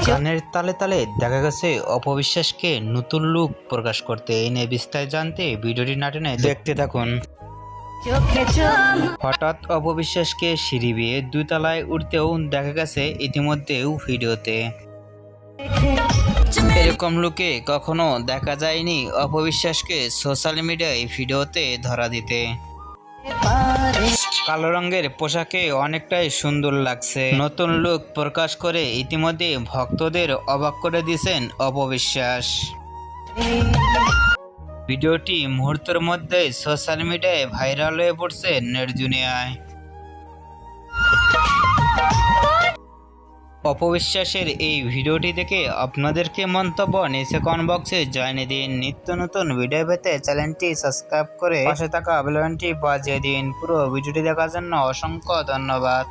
গানের তালে তালে দেখা গেছে অপবিশ্বাসকে নতুন লুক প্রকাশ করতে। এই নিয়ে বিস্তারিত জানতে ভিডিওটি না টেনে দেখতে থাকুন। হঠাৎ অপবিশ্বাসকে সিঁড়ি বেয়ে 2 তলায় উঠতেও দেখা গেছে ইতিমধ্যেও ভিডিওতে। এরকম লুকে কখনো দেখা যায়নি অপবিশ্বাসকে সোশ্যাল মিডিয়ায় ভিডিওতে ধরা দিতে। কালো রঙের পোশাকে অনেকটাই সুন্দর লাগছে। নতুন লুক প্রকাশ করে ইতিমধ্যে ভক্তদের অবাক করে দিয়েছেন অপবিশ্বাস। ভিডিওটি মুহূর্তের মধ্যে সোশ্যাল মিডিয়ায় ভাইরাল হয়ে পড়ছে নেট দুনিয়ায়। অপবিশ্বাসের এই ভিডিওটি দেখে আপনাদেরকে মন্তব্য নিচে কমেন্ট বক্সে জানিয়ে দিন। নিত্য নতুন ভিডিও পেতে চ্যানেলটি সাবস্ক্রাইব করে পাশে থাকা বেল আইকনটি বাজিয়ে দিন। পুরো ভিডিওটি দেখার জন্য অসংখ্য ধন্যবাদ।